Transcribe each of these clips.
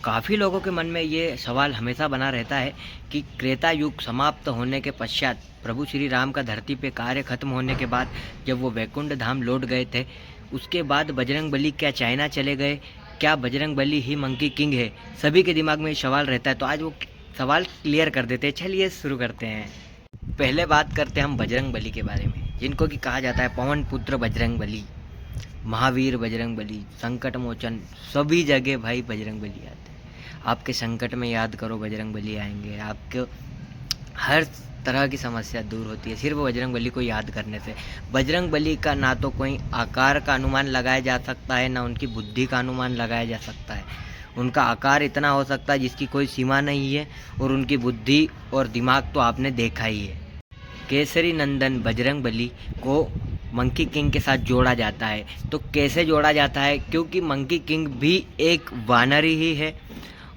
काफ़ी लोगों के मन में ये सवाल हमेशा बना रहता है कि त्रेता युग समाप्त होने के पश्चात प्रभु श्री राम का धरती पे कार्य खत्म होने के बाद जब वो वैकुंठ धाम लौट गए थे, उसके बाद बजरंगबली क्या चाइना चले गए? क्या बजरंगबली ही मंकी किंग है? सभी के दिमाग में ये सवाल रहता है। तो आज वो सवाल क्लियर कर देते हैं। चलिए शुरू करते हैं। पहले बात करते हैं हम बजरंगबली के बारे में, जिनको कि कहा जाता है पवन पुत्र बजरंगबली, महावीर बजरंगबली, संकट मोचन। सभी जगह भाई बजरंगबली आते हैं। आपके संकट में याद करो बजरंगबली आएंगे। आपके हर तरह की समस्या दूर होती है सिर्फ बजरंगबली को याद करने से। बजरंगबली का ना तो कोई आकार का अनुमान लगाया जा सकता है, ना उनकी बुद्धि का अनुमान लगाया जा सकता है। उनका आकार इतना हो सकता है जिसकी कोई सीमा नहीं है, और उनकी बुद्धि और दिमाग तो आपने देखा ही है। केसरी नंदन बजरंगबली को मंकी किंग के साथ जोड़ा जाता है। तो कैसे जोड़ा जाता है? क्योंकि मंकी किंग भी एक वानरी ही है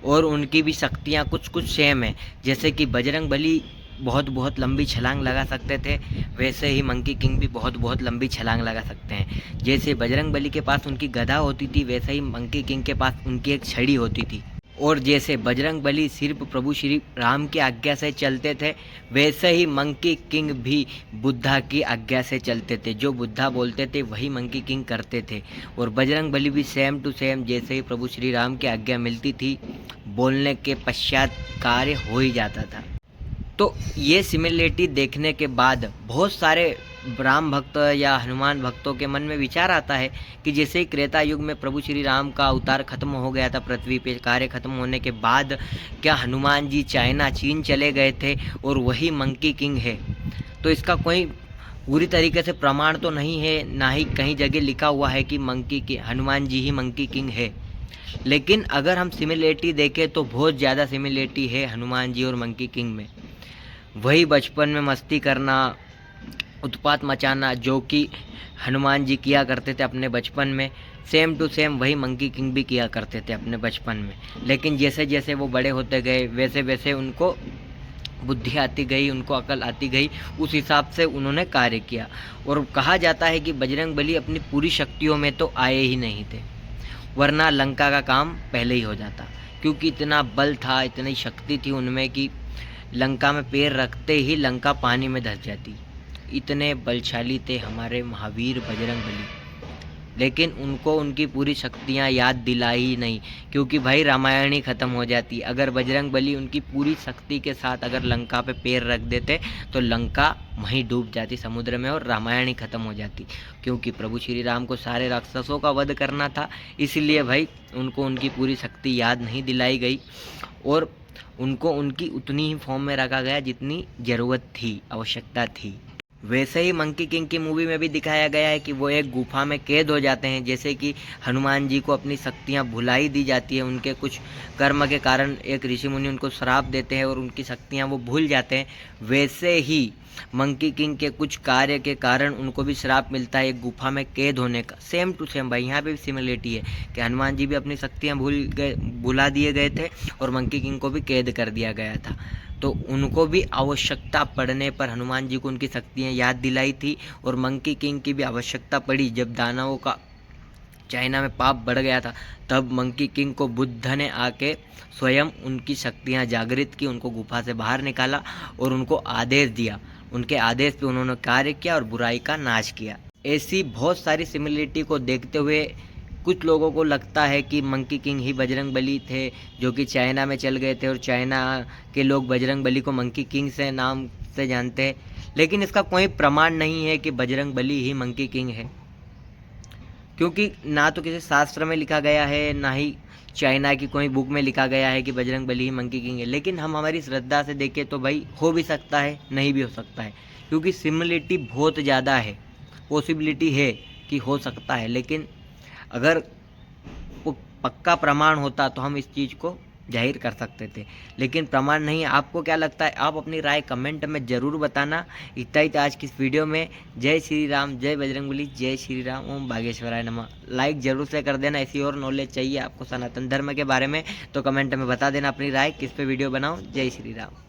और उनकी भी शक्तियाँ कुछ कुछ सेम है। जैसे कि बजरंगबली बहुत बहुत लंबी छलांग लगा सकते थे, वैसे ही मंकी किंग भी बहुत बहुत लंबी छलांग लगा सकते हैं। जैसे बजरंगबली के पास उनकी गदा होती थी, वैसे ही मंकी किंग के पास उनकी एक छड़ी होती थी। और जैसे बजरंगबली सिर्फ प्रभु श्री राम की आज्ञा से चलते थे, वैसे ही मंकी किंग भी बुद्धा की आज्ञा से चलते थे। जो बुद्धा बोलते थे वही मंकी किंग करते थे। और बजरंगबली भी सेम टू सेम, जैसे ही प्रभु श्री राम की आज्ञा मिलती थी, बोलने के पश्चात कार्य हो ही जाता था। तो ये सिमिलरिटी देखने के बाद बहुत सारे राम भक्त या हनुमान भक्तों के मन में विचार आता है कि जैसे ही त्रेता युग में प्रभु श्री राम का अवतार खत्म हो गया था, पृथ्वी पे कार्य खत्म होने के बाद क्या हनुमान जी चाइना चीन चले गए थे और वही मंकी किंग है? तो इसका कोई पूरी तरीके से प्रमाण तो नहीं है, ना ही कहीं जगह लिखा हुआ है कि हनुमान जी ही मंकी किंग है। लेकिन अगर हम सिमिलरिटी देखें तो बहुत ज़्यादा सिमिलरिटी है हनुमान जी और मंकी किंग में। वही बचपन में मस्ती करना, उत्पात मचाना, जो कि हनुमान जी किया करते थे अपने बचपन में, सेम टू सेम वही मंकी किंग भी किया करते थे अपने बचपन में। लेकिन जैसे जैसे वो बड़े होते गए, वैसे वैसे उनको बुद्धि आती गई, उनको अकल आती गई, उस हिसाब से उन्होंने कार्य किया। और कहा जाता है कि बजरंगबली अपनी पूरी शक्तियों में तो आए ही नहीं थे, वरना लंका का काम पहले ही हो जाता। क्योंकि इतना बल था, इतनी शक्ति थी उनमें कि लंका में पैर रखते ही लंका पानी में धंस जाती। इतने बलशाली थे हमारे महावीर बजरंगबली। लेकिन उनको उनकी पूरी शक्तियाँ याद दिलाई ही नहीं, क्योंकि भाई रामायण ही ख़त्म हो जाती। अगर बजरंगबली उनकी पूरी शक्ति के साथ अगर लंका पे पैर रख देते तो लंका वहीं डूब जाती समुद्र में और रामायण ही ख़त्म हो जाती। क्योंकि प्रभु श्री राम को सारे राक्षसों का वध करना था, इसलिए भाई उनको उनकी पूरी शक्ति याद नहीं दिलाई गई और उनको उनकी उतनी ही फॉर्म में रखा गया जितनी ज़रूरत थी, आवश्यकता थी। वैसे ही मंकी किंग की मूवी में भी दिखाया गया है कि वो एक गुफा में कैद हो जाते हैं। जैसे कि हनुमान जी को अपनी शक्तियाँ भुलाई दी जाती है, उनके कुछ कर्म के कारण एक ऋषि मुनि उनको श्राप देते हैं और उनकी शक्तियाँ वो भूल जाते हैं। वैसे ही मंकी किंग के कुछ कार्य के कारण उनको भी श्राप मिलता है एक गुफा में कैद होने का। सेम टू सेम भाई यहाँ पे भी सिमिलरिटी है कि हनुमान जी भी अपनी शक्तियाँ भुला दिए गए थे और मंकी किंग को भी कैद कर दिया गया था। तो उनको भी आवश्यकता पड़ने पर हनुमान जी को उनकी शक्तियाँ याद दिलाई थी। और मंकी किंग की भी आवश्यकता पड़ी जब दानवों का चाइना में पाप बढ़ गया था, तब मंकी किंग को बुद्ध ने आके स्वयं उनकी शक्तियाँ जागृत की, उनको गुफा से बाहर निकाला और उनको आदेश दिया। उनके आदेश पे उन्होंने कार्य किया और बुराई का नाश किया। ऐसी बहुत सारी सिमिलरिटी को देखते हुए कुछ लोगों को लगता है कि मंकी किंग ही बजरंगबली थे, जो कि चाइना में चल गए थे और चाइना के लोग बजरंगबली को मंकी किंग से नाम से जानते हैं। लेकिन इसका कोई प्रमाण नहीं है कि बजरंगबली ही मंकी किंग है, क्योंकि ना तो किसी शास्त्र में लिखा गया है, ना ही चाइना की कोई बुक में लिखा गया है कि बजरंगबली ही मंकी किंग है। लेकिन हम हमारी श्रद्धा से देखें तो भाई हो भी सकता है, नहीं भी हो सकता है, क्योंकि सिमिलरिटी बहुत ज़्यादा है। पॉसिबिलिटी है कि हो सकता है, लेकिन अगर वो पक्का प्रमाण होता तो हम इस चीज़ को जाहिर कर सकते थे। लेकिन प्रमाण नहीं है। आपको क्या लगता है? आप अपनी राय कमेंट में ज़रूर बताना। इतना ही था आज की इस वीडियो में। जय श्री राम, जय बजरंगबली, जय श्री राम, ओम बागेश्वराय नमः। लाइक ज़रूर से कर देना। ऐसी और नॉलेज चाहिए आपको सनातन धर्म के बारे में तो कमेंट में बता देना अपनी राय, किस पे वीडियो बनाऊँ। जय श्री राम।